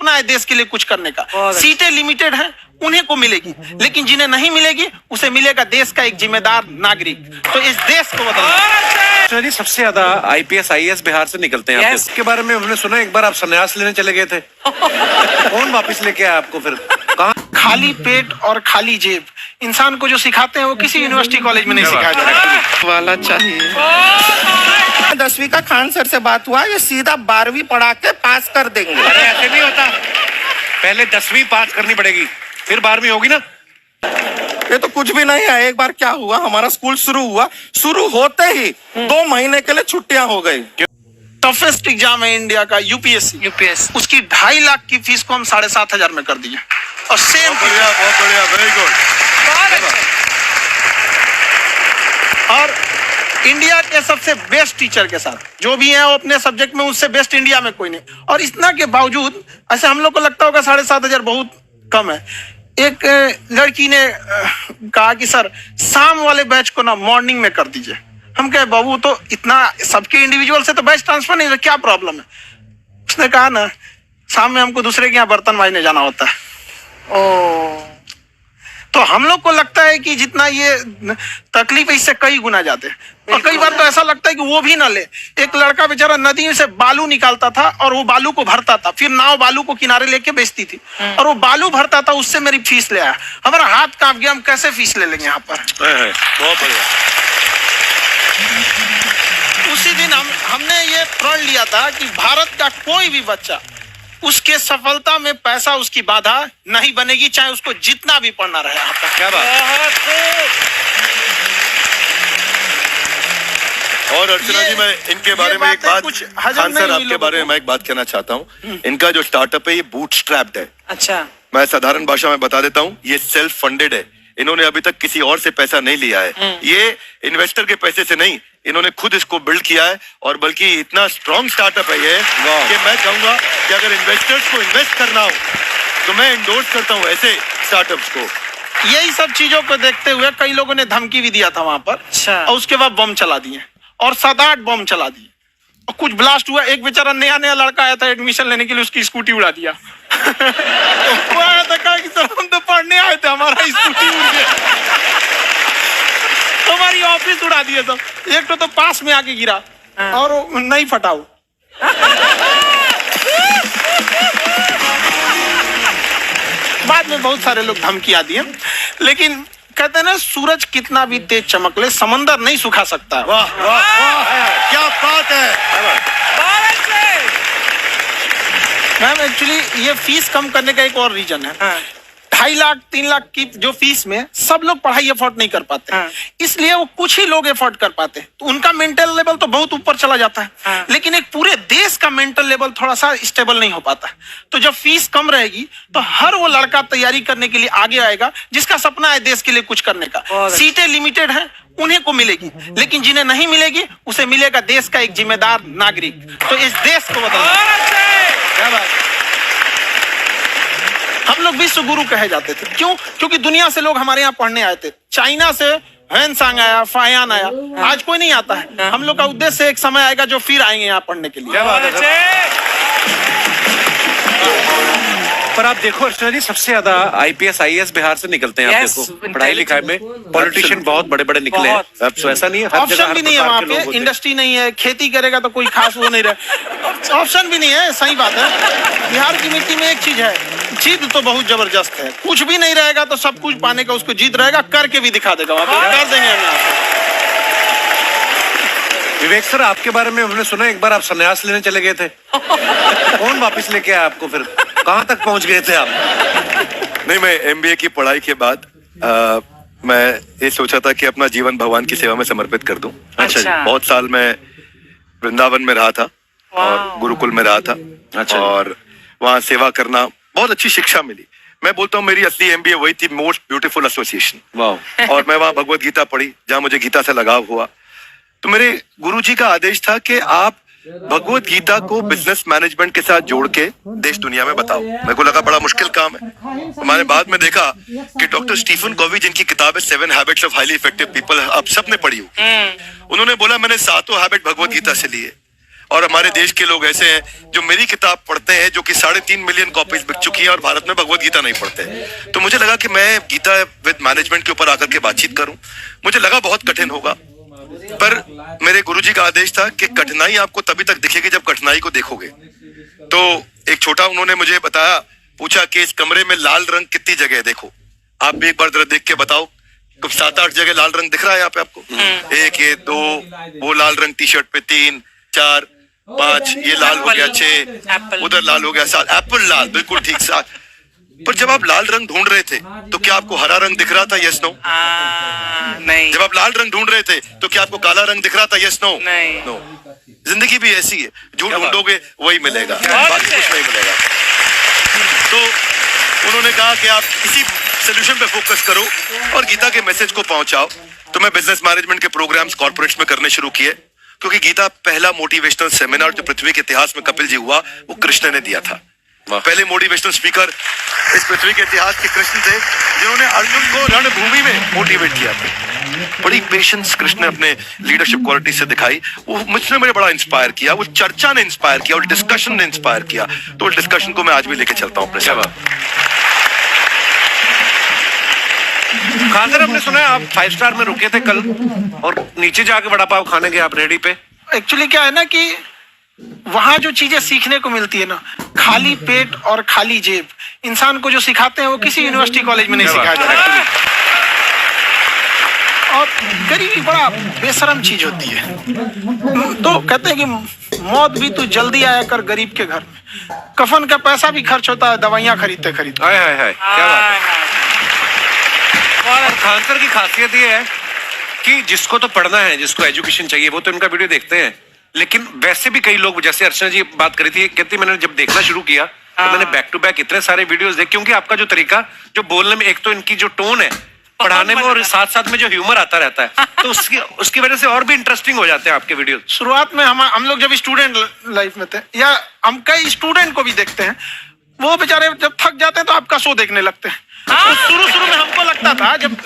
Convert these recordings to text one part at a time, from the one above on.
सपना है देश के लिए कुछ करने का। सीटें लिमिटेड हैं, उन्हीं को मिलेगी, लेकिन जिन्हें नहीं मिलेगी उसे मिलेगा देश का एक जिम्मेदार नागरिक। तो इस देश को बदलना। जी, सबसे ज्यादा आईपीएस आईएएस बिहार से निकलते हैं। इसके बारे में हमने सुना एक बार आप संन्यास लेने चले गए थे। कौन वापस लेके आया आपको फिर? कहाँ? खाली पेट और खाली जेब इंसान को जो सिखाते हैं वो किसी यूनिवर्सिटी कॉलेज में नहीं सिखाया जाता वाला चाहिए। 10वीं का खान सर से बात हुआ, ये सीधा 12वीं पढ़ा के पास कर देंगे। अरे ऐसे नहीं होता, पहले 10वीं पास करनी पड़ेगी, फिर 12वीं होगी ना। ये तो कुछ भी नहीं है। एक बार क्या हुआ, हमारा स्कूल शुरू हुआ, शुरू होते ही 2 महीने के लिए छुट्टियां हो गई। टफेस्ट एग्जाम है इंडिया का, यूपीएससी। उसकी 2.5 लाख की फीस को हम 7,500 में कर दिए और सेम। बहुत बढ़िया, वेरी गुड। और इंडिया के सबसे बेस्ट टीचर के साथ जो भी है वो अपने सब्जेक्ट में उससे बेस्ट इंडिया में कोई नहीं। और इतना के बावजूद ऐसे हम लोग को लगता होगा 7,500 बहुत कम है। एक लड़की ने कहा कि सर शाम वाले बैच को ना मॉर्निंग में कर दीजिए। हम कहे बाबू तो इतना सबके इंडिविजुअल से तो बैच ट्रांसफर नहीं, क्या प्रॉब्लम है? उसने कहा ना शाम में हमको दूसरे के यहाँ बर्तन मांजने जाना होता है। तो हम लोग को लगता है कि जितना ये तकलीफ है इससे कई गुना जाते हैं। और कई बार तो ऐसा लगता है कि वो भी ना ले। एक लड़का बेचारा नदी से बालू निकालता था और वो बालू को भरता था, फिर नाव बालू को किनारे लेके बेचती थी और वो बालू भरता था, उससे मेरी फीस ले आया। हमारा हाथ कांप गया, हम कैसे फीस ले लेंगे यहाँ पर। बहुत बढ़िया। उसी दिन हमने ये प्रण लिया था कि भारत का कोई भी बच्चा उसके सफलता में पैसा उसकी बाधा नहीं बनेगी, चाहे उसको जितना भी पढ़ना रहे। आपका क्या बात। और अर्चना जी, मैं इनके बारे में एक बात, खान सर आपके बारे में मैं एक बात कहना चाहता हूँ। इनका जो स्टार्टअप है ये बूटस्ट्रैप्ड है। अच्छा, मैं साधारण भाषा में बता देता हूँ, ये सेल्फ फंडेड है। इन्होंने अभी तक किसी और से पैसा नहीं लिया है। ये इन्वेस्टर के पैसे से नहीं, इन्होंने खुद इसको बिल्ड किया है। और बल्कि इतना स्ट्रॉन्ग स्टार्टअप है ये कि मैं कहूंगा कि अगर इन्वेस्टर्स को इन्वेस्ट करना हो तो मैं इंडोर्स करता हूँ ऐसे स्टार्टअप्स को। यही सब चीजों को देखते हुए कई लोगों ने धमकी भी दिया था वहां पर। अच्छा। और उसके बाद बम चला दिए और 7-8 बम चला दिए और कुछ ब्लास्ट हुआ। एक बेचारा नया लड़का आया था एडमिशन लेने के लिए, उसकी स्कूटी उड़ा दिया। वो आया था, कहा कि सर हम तो पढ़ने आए थे, हमारा स्कूटी उड़ गया। हमारी ऑफिस उड़ा दिए सब। एक तो पास में आके गिरा और नहीं फटा वो। बाद में बहुत सारे लोग धमकियां दिए, लेकिन कहते हैं ना सूरज कितना भी तेज चमक ले समंदर नहीं सुखा सकता। वाह वाह वाह, क्या बात है। मैम एक्चुअली ये फीस कम करने का एक और रीजन है। 2.5 लाख 3 लाख की जो फीस में सब लोग पढ़ाई अफोर्ड नहीं कर पाते, इसलिए वो कुछ ही लोग अफोर्ड कर पाते, तो उनका मेंटल लेवल तो बहुत ऊपर चला जाता है। लेकिन एक पूरे देश का मेंटल लेवल थोड़ा सा स्टेबल नहीं हो पाता। तो जब फीस कम रहेगी तो हर वो लड़का तैयारी करने के लिए आगे आएगा जिसका सपना है देश के लिए कुछ करने का। सीटें लिमिटेड हैं, उन्हीं को मिलेगी, लेकिन जिन्हें नहीं मिलेगी उसे मिलेगा देश का एक जिम्मेदार नागरिक। तो इस देश को बदलना। हम लोग विश्व गुरु कहे जाते थे, क्यों? क्योंकि दुनिया से लोग हमारे यहाँ पढ़ने आए थे। चाइना से ह्वेनसांग आया, फायान आया, आज कोई नहीं आता है। हम लोग का उद्देश्य एक समय आएगा जो फिर आएंगे यहाँ पढ़ने के लिए। पर आप देखो अर्चना जी, सबसे ज्यादा आईपीएस आईएएस बिहार से निकलते हैं। आप देखो पढ़ाई लिखाई में पॉलिटिशियन बहुत बड़े बड़े निकले हैं। अब तो ऐसा नहीं है, ऑप्शन भी नहीं है वहाँ पे, इंडस्ट्री नहीं है, खेती करेगा तो कोई खास वो नहीं रहे, ऑप्शन भी नहीं है। सही बात है। बिहार की मिट्टी में एक चीज है, जिद तो बहुत जबरदस्त है। कुछ भी नहीं रहेगा तो सब कुछ पाने का उसको जिद रहेगा, करके भी दिखा देगा, कर देंगे हम। विवेक सर, आपके बारे में हमने सुना एक बार आप संन्यास लेने चले गए थे। कौन वापस लेके आया आपको फिर? कहाँ तक पहुंच गए थे आप? नहीं, मैं एमबीए की पढ़ाई के बाद मैं ये सोचा था कि अपना जीवन भगवान की सेवा में समर्पित कर दूं। अच्छा। बहुत साल मैं वृंदावन में रहा था और गुरुकुल में रहा था। अच्छा। और वहाँ सेवा करना, बहुत अच्छी शिक्षा मिली। मैं बोलता हूँ मेरी असली एमबीए वही थी, मोस्ट ब्यूटीफुल एसोसिएशन। और मैं वहाँ भगवत गीता पढ़ी, जहाँ मुझे गीता से लगाव हुआ। तो मेरे गुरुजी का आदेश था कि आप भगवत गीता को बिजनेस मैनेजमेंट के साथ जोड़ के देश दुनिया में बताओ। मेरे को लगा बड़ा मुश्किल काम है। मैंने बाद में देखा कि डॉक्टर स्टीफन कॉवी, जिनकी किताब है 7 habits of highly effective people, आप सबने पढ़ी हो, उन्होंने बोला मैंने 7 हैबिट भगवत गीता से लिए और हमारे देश के लोग ऐसे हैं जो मेरी किताब पढ़ते हैं, जो कि 3.5 मिलियन कॉपीज बिक चुकी है और भारत में भगवत गीता नहीं पढ़ते। तो मुझे लगा कि मैं गीता विद मैनेजमेंट के ऊपर आकर के बातचीत करूं। मुझे लगा बहुत कठिन होगा, पर मेरे गुरुजी का आदेश था कि कठिनाई आपको तभी तक दिखेगी जब कठिनाई को देखोगे। तो एक छोटा उन्होंने मुझे बताया, पूछा कि इस कमरे में लाल रंग कितनी जगह है, देखो आप भी एक बार जरा देख के बताओ। कुछ 7-8 जगह लाल रंग दिख रहा है यहाँ पे आपको? 1, ये 2, वो लाल रंग टी शर्ट पे 3, 4, 5, ये लाल हो गया 6, उधर लाल हो गया 7, एप्पल लाल, बिल्कुल ठीक 7। पर जब आप लाल रंग ढूंढ रहे थे तो क्या आपको हरा रंग दिख रहा था? Yes no? नहीं। जब आप लाल रंग ढूंढ रहे थे तो क्या आपको काला रंग दिख रहा था? Yes no? नहीं। नो। जिंदगी भी ऐसी है, जो ढूंढोगे वही मिलेगा, बाकी कुछ नहीं मिलेगा। तो उन्होंने कहा कि आप इसी सोल्यूशन पे फोकस करो और गीता के मैसेज को पहुंचाओ। तो मैं बिजनेस मैनेजमेंट के प्रोग्राम्स कॉर्पोरेट्स में करने शुरू किए, क्योंकि गीता पहला मोटिवेशनल सेमिनार जो पृथ्वी के इतिहास में कपिल जी हुआ, वो कृष्ण ने दिया था। पहले मोटिवेशनल स्पीकर इस पृथ्वी के इतिहास के कृष्ण थे, जिन्होंने अर्जुन को रणभूमि में मोटिवेट किया था। बड़ी पेशेंस कृष्ण ने अपने लीडरशिप क्वालिटी से दिखाई। वो मुझसे मुझे बड़ा इंस्पायर किया, वो चर्चा ने इंस्पायर किया, और डिस्कशन ने इंस्पायर किया। तो उस डिस्कशन को मैं आज भी लेके चलता हूँ अपने साथ। खान सर, हमने सुना है आप 5 स्टार में रुके थे कल और नीचे जाके वड़ा पाव खाने गए आप रेडी पे। एक्चुअली क्या है ना कि वहां जो चीजें सीखने को मिलती है ना, खाली पेट और खाली जेब इंसान को जो सिखाते हैं वो किसी यूनिवर्सिटी कॉलेज में नहीं सिखाया जाता। और गरीबी बड़ा बेशरम चीज होती है। तो कहते हैं कि मौत भी तू जल्दी आया कर गरीब के घर में। कफन का पैसा भी खर्च होता है दवाइयां खरीदते खरीदते। हाय हाय हाय, क्या बात है। और खान सर की खासियत ये है कि जिसको तो पढ़ना है, जिसको एजुकेशन चाहिए, वो तो इनका वीडियो देखते हैं। लेकिन वैसे भी कई लोग, जैसे अर्चना जी बात करी थी, कहती मैंने जब देखना शुरू किया तो मैंने बैक टू बैक इतने सारे वीडियोस देखे, क्योंकि आपका जो तरीका जो बोलने में, एक तो इनकी जो टोन है पढ़ाने में, और साथ साथ में जो ह्यूमर आता रहता है, तो उसकी वजह से और भी इंटरेस्टिंग हो जाते हैं आपके वीडियो। शुरुआत में हम लोग जब स्टूडेंट लाइफ में थे, या हम कई स्टूडेंट को भी देखते हैं, वो बेचारे जब थक जाते हैं तो आपका शो देखने लगते हैं। तो शुरू में हमको लगता था जब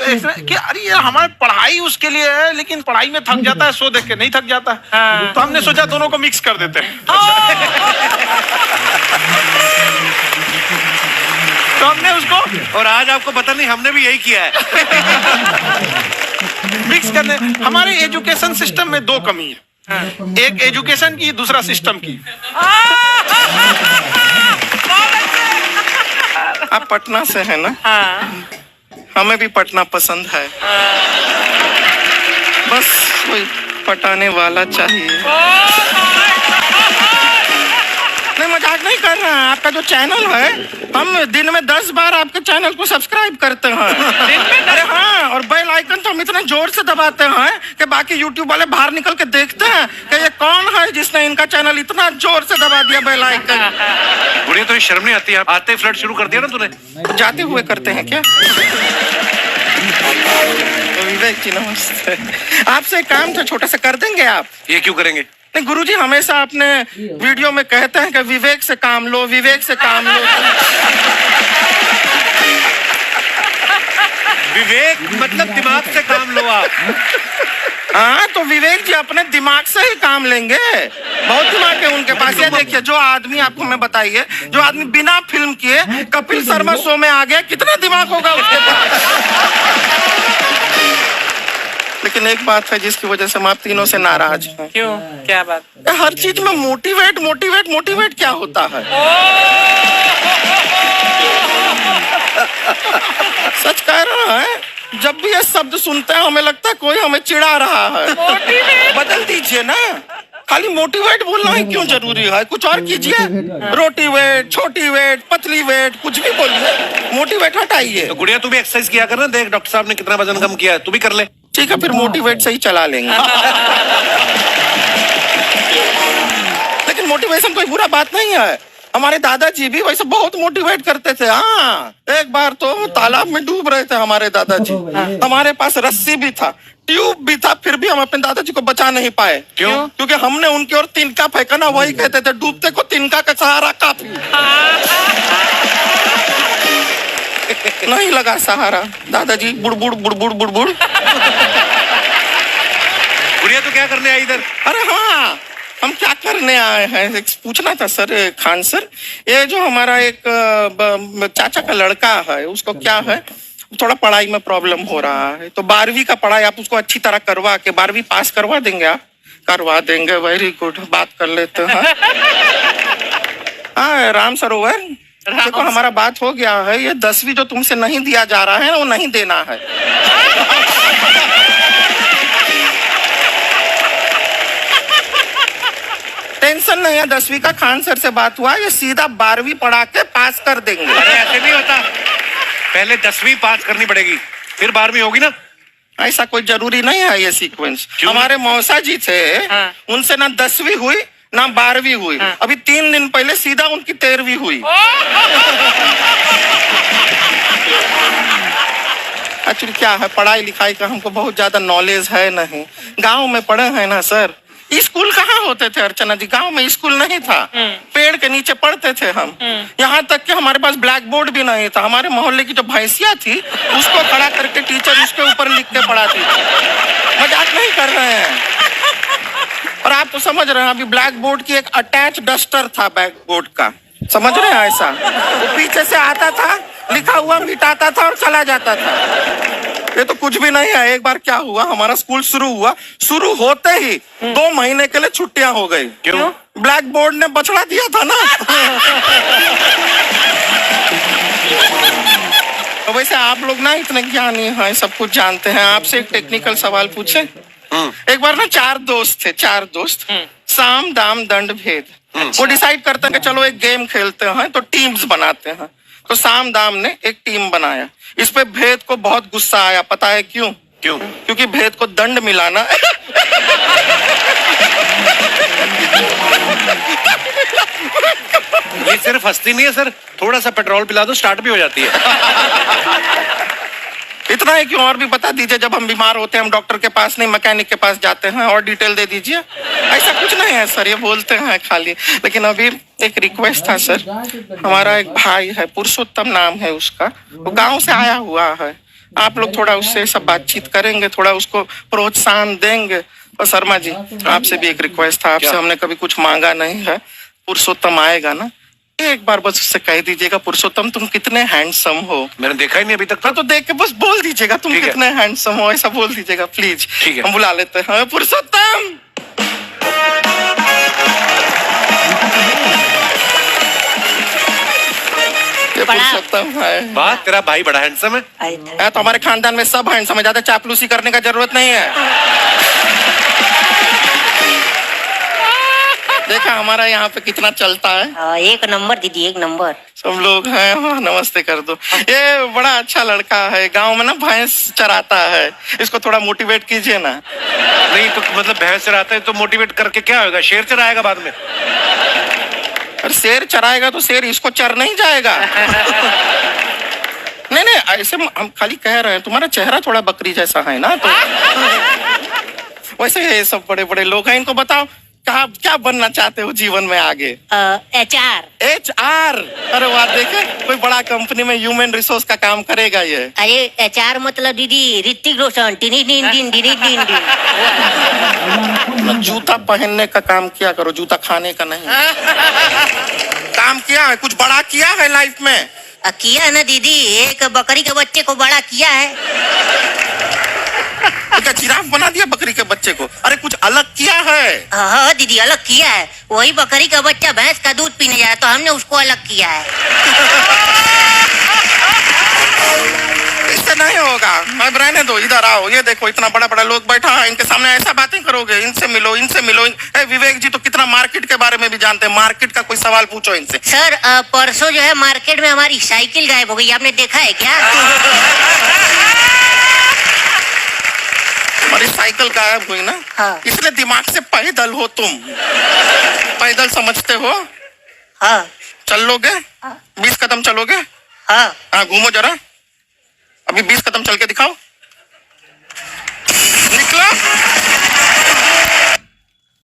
कि अरे ये हमारी पढ़ाई उसके लिए है, लेकिन पढ़ाई में थक जाता है, शो देख के नहीं थक जाता है। तो हमने सोचा दोनों को मिक्स कर देते हैं। तो हमने उसको, और आज आपको पता नहीं हमने भी यही किया है। मिक्स करने। हमारे एजुकेशन सिस्टम में 2 कमी है, एक एजुकेशन की, दूसरा सिस्टम की। आप पटना से है ना? हाँ। हमें भी पटना पसंद है। बस कोई पटाने वाला चाहिए। नहीं, मजाक नहीं कर रहे हैं। आपका जो चैनल है, हम दिन में 10 बार आपके चैनल को सब्सक्राइब करते हैं। अरे हाँ, और बेल आइकन तो हम इतने जोर से दबाते हैं कि बाकी यूट्यूब वाले बाहर निकल के देखते हैं कि ये कौन है जिसने इनका चैनल इतना जोर से दबा दिया बेल आइकन। बुढ़िया, तो शर्म नहीं आती? आते ही फ्लर्ट शुरू कर दिया ना तूने। जाते हुए करते हैं क्या? विवेक जी नमस्ते। आपसे एक काम था छोटा सा, कर देंगे आप? ये क्यों करेंगे? नहीं, गुरुजी हमेशा अपने वीडियो में कहते हैं कि विवेक से काम लो, विवेक से काम लो। विवेक मतलब दिमाग से काम लो आप। हाँ, तो विवेक जी अपने दिमाग से ही काम लेंगे। बहुत दिमाग है उनके पास। ये देखिए, जो आदमी, आपको मैं बताइए, जो आदमी बिना फिल्म किए कपिल शर्मा शो में आ गया, कितना दिमाग होगा उसके पास। लेकिन एक बात है जिसकी वजह से हम आप तीनों से नाराज हैं। क्यों? क्या बात? हर चीज में मोटिवेट मोटिवेट मोटिवेट क्या होता है? सच कह रहा है, जब भी ये शब्द सुनते हैं हमें लगता है कोई हमें चिढ़ा रहा है। बदल दीजिए ना, खाली मोटिवेट बोलना ही क्यों जरूरी है? कुछ और कीजिए। रोटी वेट, छोटी वेट, पतली वेट, कुछ भी बोलिए, मोटिवेट हटाइए। तो गुड़िया, तू भी एक्सरसाइज किया कर ना, देख डॉक्टर साहब ने कितना वजन कम किया है, तू भी कर ले। ठीक है, फिर मोटिवेट से ही चला लेंगे। लेकिन मोटिवेशन कोई बुरा बात नहीं है। हमारे दादाजी भी वैसे बहुत मोटिवेट करते थे। हाँ, एक बार तो तालाब में डूब रहे थे हमारे दादाजी। हमारे पास रस्सी भी था, ट्यूब भी था, फिर भी हम अपने दादाजी को बचा नहीं पाए। क्यों? क्योंकि हमने उनकी ओर तिनका फेंका ना, वही कहते थे डूबते को तिनका का सहारा काफी। नहीं लगा सहारा, दादाजी बुड़बुड़ बुड़बुड़ बुड़बुड़। गुड़िया, तो क्या करने आई इधर? अरे हाँ, हम क्या करने आए हैं एक पूछना था सर खान सर, ये जो हमारा एक चाचा का लड़का है उसको क्या है, थोड़ा पढ़ाई में प्रॉब्लम हो रहा है, तो 12वीं का पढ़ाई आप उसको अच्छी तरह करवा के 12वीं पास करवा देंगे आप? करवा देंगे, वेरी गुड, बात कर लेते हैं। हाँ राम सरोवर, देखो हमारा बात हो गया है, ये 10वीं जो तुमसे नहीं दिया जा रहा है वो नहीं देना है। टेंशन नहीं है, 10वीं का खान सर से बात हुआ, ये सीधा 12वीं पढ़ा के पास कर देंगे। अरे ऐसे नहीं होता, पहले 10वीं पास करनी पड़ेगी फिर 12वीं होगी ना। ऐसा कोई जरूरी नहीं है ये सीक्वेंस। हमारे मौसा जी थे, हाँ। उनसे ना 10वीं हुई ना 12वीं हुई, हाँ। अभी 3 दिन पहले सीधा उनकी 13वीं हुई। एक्चुअली क्या है, पढ़ाई लिखाई का हमको बहुत ज्यादा नॉलेज है नहीं, गांव में पढ़े हैं ना सर। स्कूल कहाँ होते थे अर्चना जी, गांव में स्कूल नहीं था, पेड़ के नीचे पढ़ते थे हम। यहाँ तक कि हमारे पास ब्लैक बोर्ड भी नहीं था, हमारे मोहल्ले की जो भैंसिया थी उसको खड़ा करके टीचर उसके ऊपर लिख के पढ़ाती थी। मजाक नहीं कर रहे हैं। और आप तो समझ रहे हैं, अभी ब्लैक बोर्ड की एक अटैच डस्टर था ब्लैक बोर्ड का, समझ रहे हैं ऐसा, वो पीछे से आता था, लिखा हुआ मिटाता था और चला जाता था। ये तो कुछ भी नहीं है। एक बार क्या हुआ, हमारा स्कूल शुरू हुआ, शुरू होते ही 2 महीने के लिए छुट्टियां हो गई। क्यों? ब्लैक बोर्ड ने बछड़ा दिया था ना। तो वैसे आप लोग ना इतने ज्ञानी हैं, सब कुछ जानते हैं, आपसे एक टेक्निकल सवाल पूछे। एक बार ना 4 दोस्त थे, 4 दोस्त, साम दाम दंड भेद। वो डिसाइड करते हैं कि चलो एक गेम खेलते हैं, तो टीम्स बनाते हैं। तो साम दाम ने एक टीम बनाया, इस पे भेद को बहुत गुस्सा आया, पता है क्यों? क्यों? क्योंकि भेद को दंड मिलाना। ये सिर्फ हंसती नहीं है सर, थोड़ा सा पेट्रोल पिला दो स्टार्ट भी हो जाती है। इतना ही क्यों, और भी बता दीजिए। जब हम बीमार होते हैं हम डॉक्टर के पास नहीं मैकेनिक के पास जाते हैं, और डिटेल दे दीजिए। ऐसा कुछ नहीं है सर, ये बोलते हैं खाली। लेकिन अभी एक रिक्वेस्ट था सर, हमारा एक भाई है, पुरुषोत्तम नाम है उसका, वो गांव से आया हुआ है, आप लोग थोड़ा उससे सब बातचीत करेंगे, थोड़ा उसको प्रोत्साहन देंगे। और शर्मा जी आपसे भी एक रिक्वेस्ट था, आपसे हमने कभी कुछ मांगा नहीं है, पुरुषोत्तम आएगा ना, एक बार बस उससे कह दीजिएगा, पुरुषोत्तम तुम कितने हैंडसम हो। मैंने देखा ही नहीं अभी तक। तो देख के बस बोल दीजिएगा तुम ठीक है। कितने हैंडसम हो, ऐसा बोल दीजिएगा प्लीज। ठीक है। हम बुला लेते हैं पुरुषोत्तम। ये पुरुषोत्तम है। वाह, तेरा भाई बड़ा हैंडसम है। है तो हमारे खानदान में सब हैंडसम है, ज्यादा चापलूसी करने का जरूरत नहीं है। देखा हमारा यहाँ पे कितना चलता है। एक नंबर दीदी, एक नंबर। सब लोग हैं, हाँ, नमस्ते कर दो। ये बड़ा अच्छा लड़का है, गांव में ना भैंस चराता है, इसको थोड़ा मोटिवेट कीजिए ना। नहीं तो मतलब भैंस चराता है तो मोटिवेट करके क्या होगा, शेर चराएगा बाद में। और शेर चराएगा तो शेर इसको चर नहीं जाएगा। नहीं नहीं, ऐसे हम खाली कह रहे हैं, तुम्हारा चेहरा थोड़ा बकरी जैसा है ना, तो वैसे ये सब बड़े बड़े लोग हैं, इनको बताओ क्या बनना चाहते हो जीवन में आगे? HR। HR, अरे वाह, देखे कोई बड़ा कंपनी में ह्यूमन रिसोर्स का काम करेगा ये। अरे HR मतलब दीदी Hrithik Roshan. Tiny tin tin tiny tin tin. जूता पहनने का काम किया करो, जूता खाने का नहीं। काम किया है, कुछ बड़ा किया है लाइफ में? किया ना दीदी, एक बकरी के बच्चे को बड़ा किया है। क्या जिराफ बना दिया बकरी के बच्चे को? अरे कुछ अलग किया है। हाँ दीदी, अलग किया है। वही बकरी का बच्चा भैंस का दूध पीने जाए तो हमने उसको अलग किया है। इससे नहीं होगा, मैं रहने दो, इधर आओ। ये देखो इतना बड़ा बड़ा लोग बैठा है, इनके सामने ऐसा बातें करोगे? इनसे मिलो, इनसे मिलो। विवेक जी तो कितना मार्केट के बारे में भी जानते हैं, मार्केट का कोई सवाल पूछो इनसे। सर परसों जो है मार्केट में हमारी साइकिल गायब हो गई, आपने देखा है क्या? हमारी साइकिल गायब हुई ना? हाँ। इसलिए दिमाग से पैदल हो तुम, पैदल समझते हो? हाँ। चलोगे? 20 कदम चलोगे? हाँ। हाँ, घूमो जरा, अभी 20 कदम चल के दिखाओ। निकलो।